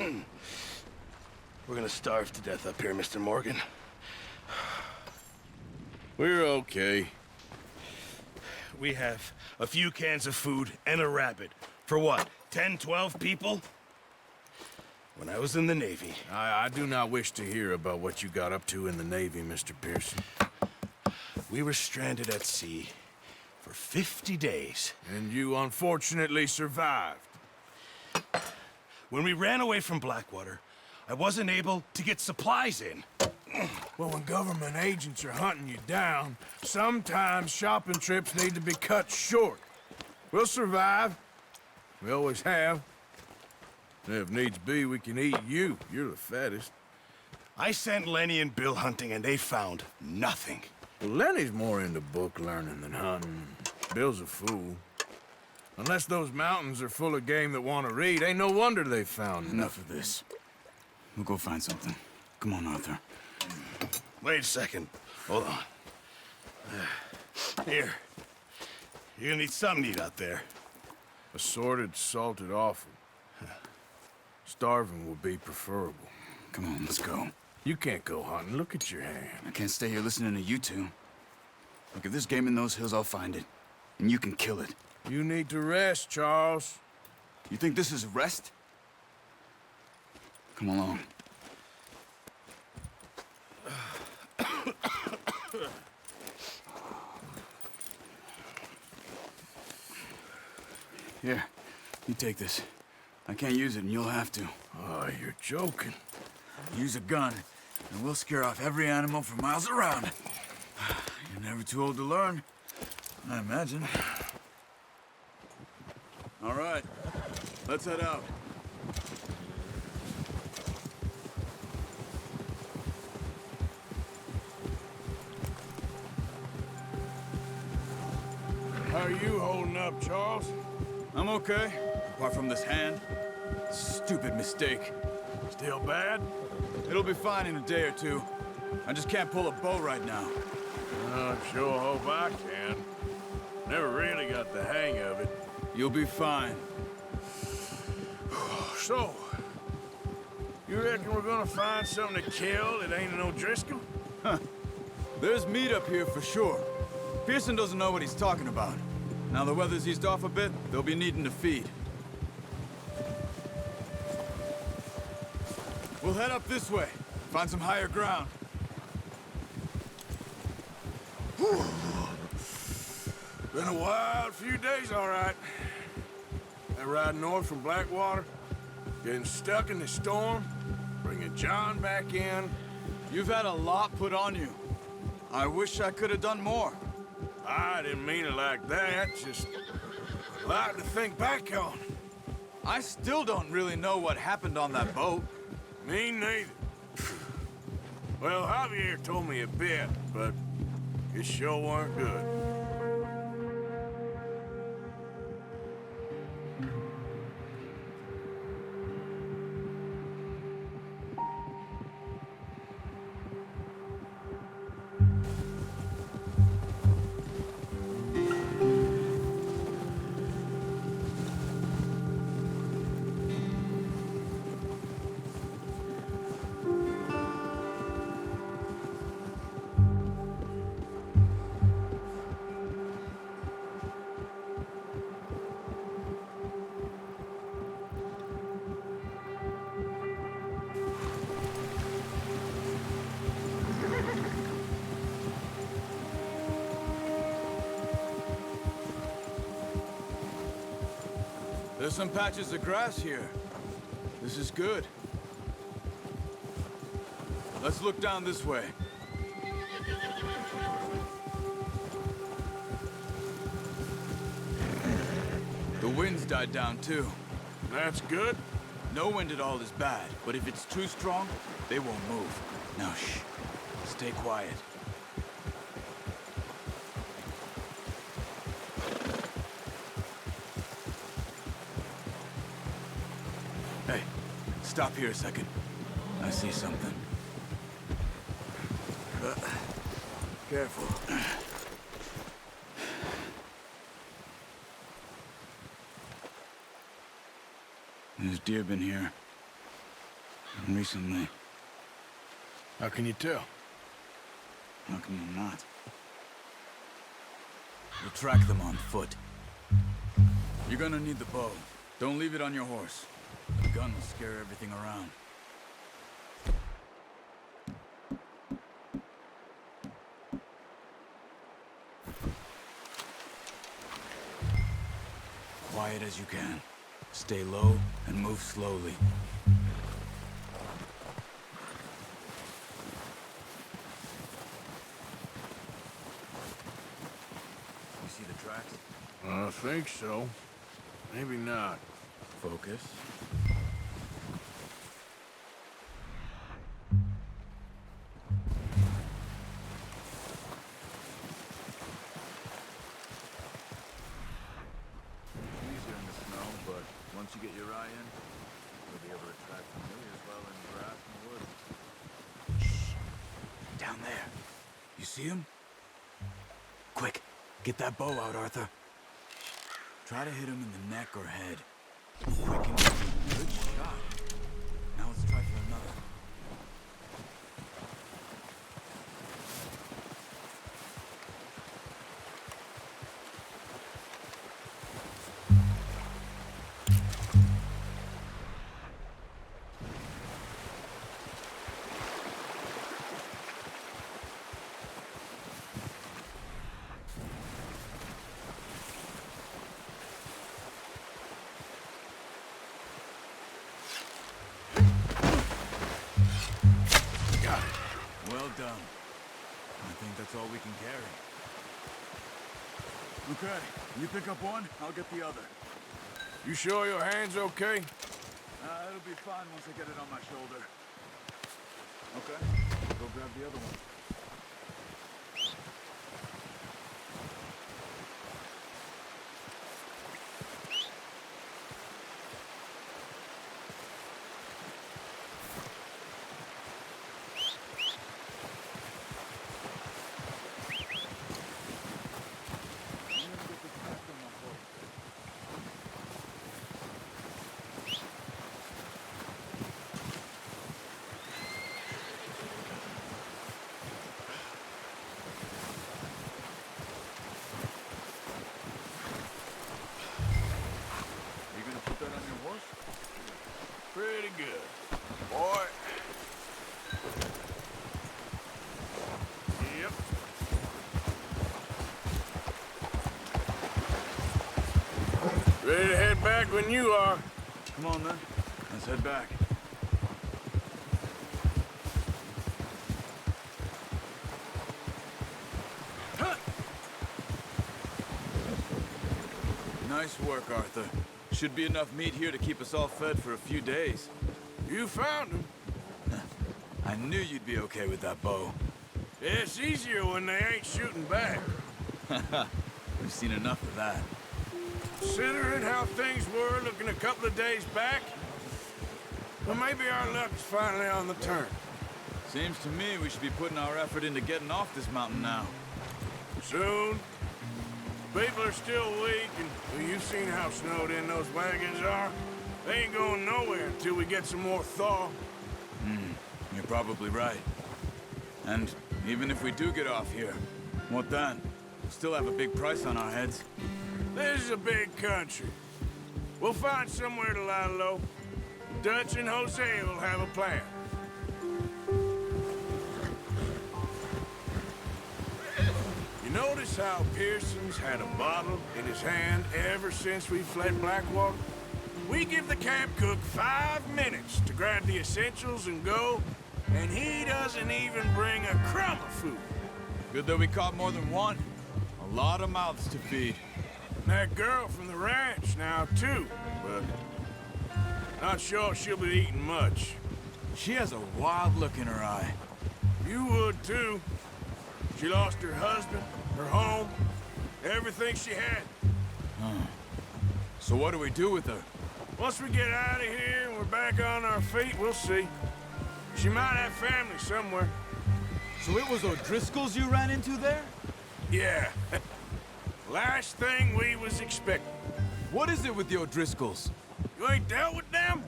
We're gonna starve to death up here, Mr. Morgan. We're okay. We have a few cans of food and a rabbit. For what, 10, 12 people? When I was in the Navy... I do not wish to hear about what you got up to in the Navy, Mr. Pearson. We were stranded at sea for 50 days. And you unfortunately survived. When we ran away from Blackwater, I wasn't able to get supplies in. Well, when government agents are hunting you down, sometimes shopping trips need to be cut short. We'll survive. We always have. And if needs be, we can eat you. You're the fattest. I sent Lenny and Bill hunting, and they found nothing. Well, Lenny's more into book learning than hunting. Bill's a fool. Unless those mountains are full of game that want to read, ain't no wonder they found Enough of this. We'll go find something. Come on, Arthur. Wait a second. Hold on. Here. You're gonna need something to eat out there. Assorted, salted offal. Starving will be preferable. Come on, let's go. You can't go hunting. Look at your hand. I can't stay here listening to you two. Look, if there's game in those hills, I'll find it. And you can kill it. You need to rest, Charles. You think this is rest? Come along. Here, you take this. I can't use it, and you'll have to. Oh, you're joking. Use a gun, and we'll scare off every animal for miles around. You're never too old to learn, I imagine. All right, let's head out. How are you holding up, Charles? I'm okay, apart from this hand. Stupid mistake. Still bad? It'll be fine in a day or two. I just can't pull a bow right now. I sure hope I can. Never really got the hang of it. You'll be fine. So, you reckon we're gonna find something to kill that ain't no Driscoll? There's meat up here for sure. Pearson doesn't know what he's talking about. Now the weather's eased off a bit, they'll be needing to feed. We'll head up this way. Find some higher ground. Been a wild few days, all right. That ride north from Blackwater, getting stuck in the storm, bringing John back in. You've had a lot put on you. I wish I could have done more. I didn't mean it like that, just a lot to think back on. I still don't really know what happened on that boat. Me neither. Well, Javier told me a bit, but it sure weren't good. There's some patches of grass here. This is good. Let's look down this way. The wind's died down too. That's good. No wind at all is bad, but if it's too strong, they won't move. Now shh. Stay quiet. Hey, stop here a second. I see something. Careful. There's deer been here. Recently. How can you tell? How can you not? We'll track them on foot. You're gonna need the bow. Don't leave it on your horse. The gun will scare everything around. Quiet as you can. Stay low and move slowly. You see the tracks? I think so. Maybe not. Focus. Easier in the snow, but once you get your eye in, you'll be able to track familiars well in the grass and woods. Shh. Down there. You see him? Quick, get that bow out, Arthur. Try to hit him in the neck or head. Quick and easy. Good shot. Now let's try for another. Well done. I think that's all we can carry. Okay, you pick up one, I'll get the other. You sure your hand's okay? It'll be fine once I get it on my shoulder. Okay, go grab the other one. Pretty good. Boy. Yep. Ready to head back when you are. Come on then, let's head back. Nice work, Arthur. Should be enough meat here to keep us all fed for a few days. You found him. I knew you'd be okay with that bow. It's easier when they ain't shooting back. We've seen enough of that. Considering how things were looking a couple of days back, well, maybe our luck's finally on the turn. Seems to me we should be putting our effort into getting off this mountain now. Soon. People are still weak, and well, you've seen how snowed in those wagons are. They ain't going nowhere until we get some more thaw. You're probably right. And even if we do get off here, what then? We'll still have a big price on our heads. This is a big country. We'll find somewhere to lie low. Dutch and Jose will have a plan. You notice how Pearson's had a bottle in his hand ever since we fled Blackwater? We give the camp cook 5 minutes to grab the essentials and go, and he doesn't even bring a crumb of food. Good that we caught more than one. A lot of mouths to feed. And that girl from the ranch now, too, but not sure she'll be eating much. She has a wild look in her eye. You would, too. She lost her husband, her home, everything she had. So what do we do with her? Once we get out of here and we're back on our feet, we'll see. She might have family somewhere. So it was O'Driscoll's you ran into there? Yeah. Last thing we was expecting. What is it with the O'Driscolls? You ain't dealt with them?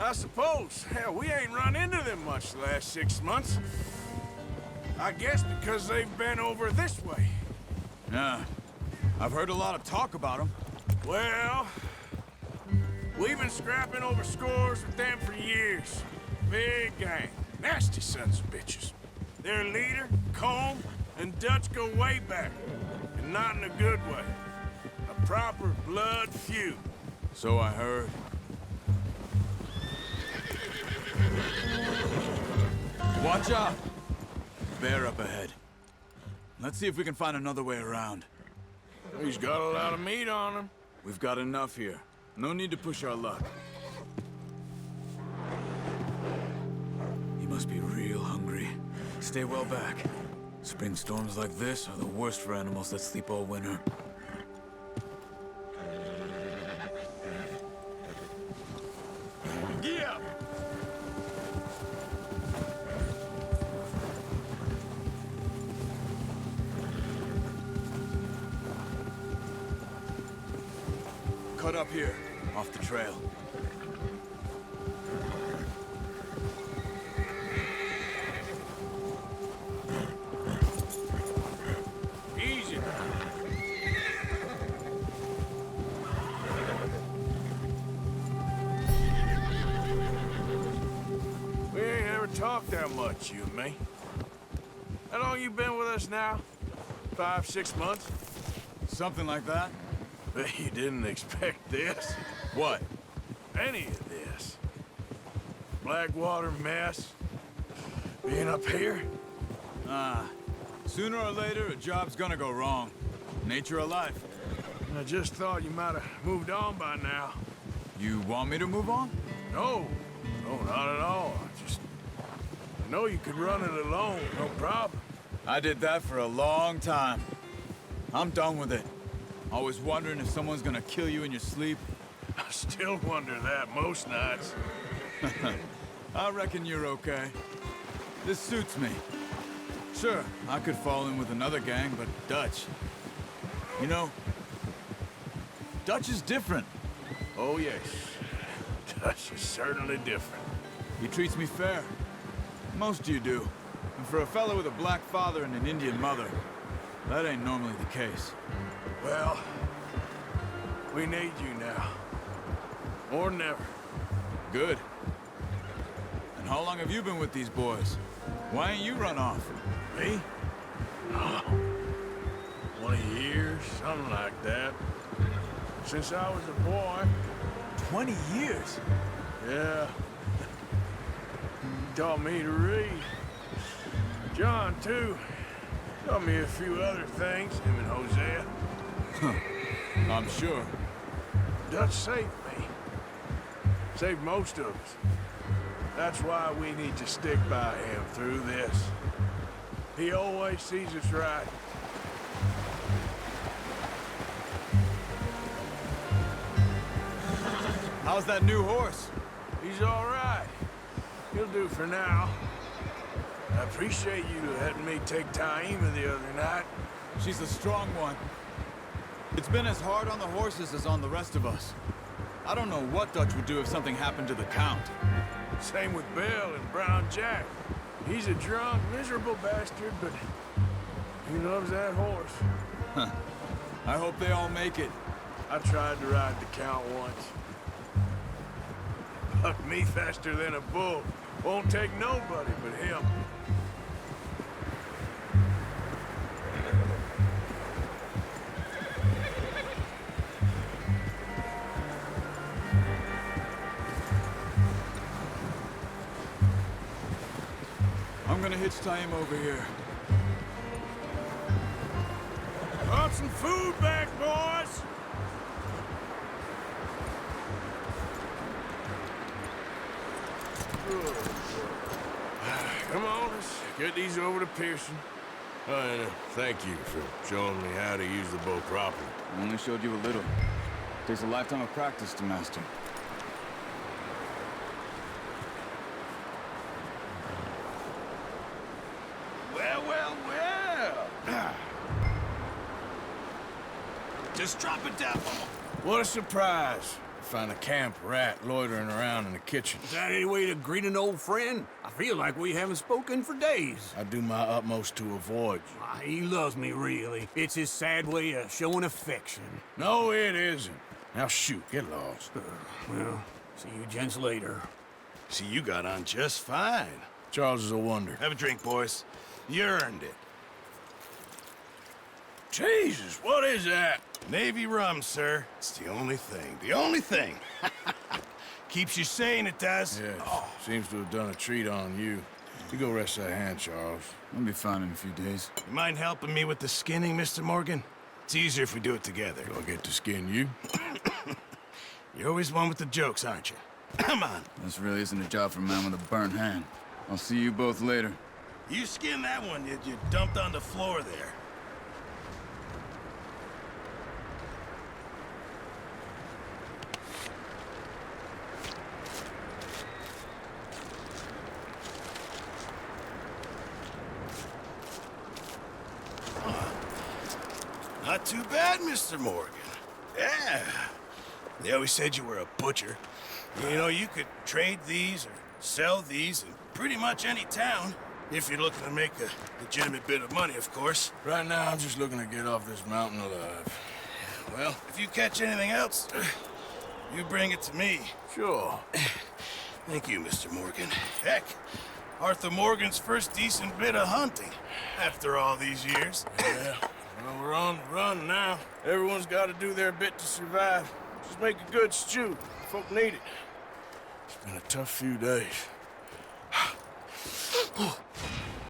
I suppose. Hell, we ain't run into them much the last 6 months. I guess because they've been over this way. Yeah. I've heard a lot of talk about them. Well, we've been scrapping over scores with them for years. Big gang. Nasty sons of bitches. Their leader, Combe, and Dutch go way back. And not in a good way. A proper blood feud. So I heard. Watch out! Bear up ahead. Let's see if we can find another way around. He's got a lot of meat on him. We've got enough here. No need to push our luck. He must be real hungry. Stay well back. Spring storms like this are the worst for animals that sleep all winter. Yeah. Cut up here, off the trail. Easy. We ain't ever talked that much, you and me. How long you been with us now? 5, 6 months? Something like that? Bet you didn't expect this. What? Any of this. Blackwater mess. Being up here? Sooner or later, a job's gonna go wrong. Nature of life. I just thought you might have moved on by now. You want me to move on? No, not at all. I know you could run it alone, no problem. I did that for a long time. I'm done with it. Always wondering if someone's gonna kill you in your sleep. I still wonder that most nights. I reckon you're okay. This suits me. Sure, I could fall in with another gang, but Dutch... You know, Dutch is different. Oh, yes. Dutch is certainly different. He treats me fair. Most of you do. And for a fellow with a black father and an Indian mother, that ain't normally the case. Well, we need you now. More than ever. Good. And how long have you been with these boys? Why ain't you run off? Me? Oh, 20 years, something like that. Since I was a boy. 20 years? Yeah. Taught me to read. John, too. Taught me a few other things, him and Hosea. I'm sure. Dutch saved me. Saved most of us. That's why we need to stick by him through this. He always sees us right. How's that new horse? He's all right. He'll do for now. I appreciate you letting me take Taima the other night. She's a strong one. It's been as hard on the horses as on the rest of us. I don't know what Dutch would do if something happened to the Count. Same with Bill and Brown Jack. He's a drunk, miserable bastard, but he loves that horse. Huh. I hope they all make it. I tried to ride the Count once. Bucked me faster than a bull. Won't take nobody but him. I'm gonna hitch Taima over here. Brought some food back, boys! Come on, let's get these over to Pearson. And thank you for showing me how to use the bow properly. I only showed you a little. Takes a lifetime of practice to master. Well, well, well. Just drop it down. What a surprise. Find a camp rat loitering around in the kitchen. Is that any way to greet an old friend? I feel like we haven't spoken for days. I do my utmost to avoid you. He loves me, really. It's his sad way of showing affection. No, it isn't. Now shoot, get lost. Well, see you gents later. See, you got on just fine. Charles is a wonder. Have a drink, boys. You earned it. Jesus, what is that? Navy rum, sir. It's the only thing. The only thing. Keeps you sane, it does. Yes, seems to have done a treat on you. You go rest that hand, Charles. I'll be fine in a few days. You mind helping me with the skinning, Mr. Morgan? It's easier if we do it together. Do I get to skin you? You're always one with the jokes, aren't you? Come on. This really isn't a job for a man with a burnt hand. I'll see you both later. You skinned that one you dumped on the floor there. Not too bad, Mr. Morgan. Yeah. They always said you were a butcher. You know, you could trade these or sell these in pretty much any town. If you're looking to make a legitimate bit of money, of course. Right now, I'm just looking to get off this mountain alive. Well, if you catch anything else, you bring it to me. Sure. Thank you, Mr. Morgan. Heck, Arthur Morgan's first decent bit of hunting after all these years. Yeah. Well, we're on the run now. Everyone's got to do their bit to survive. Just make a good stew. Folk need it. It's been a tough few days.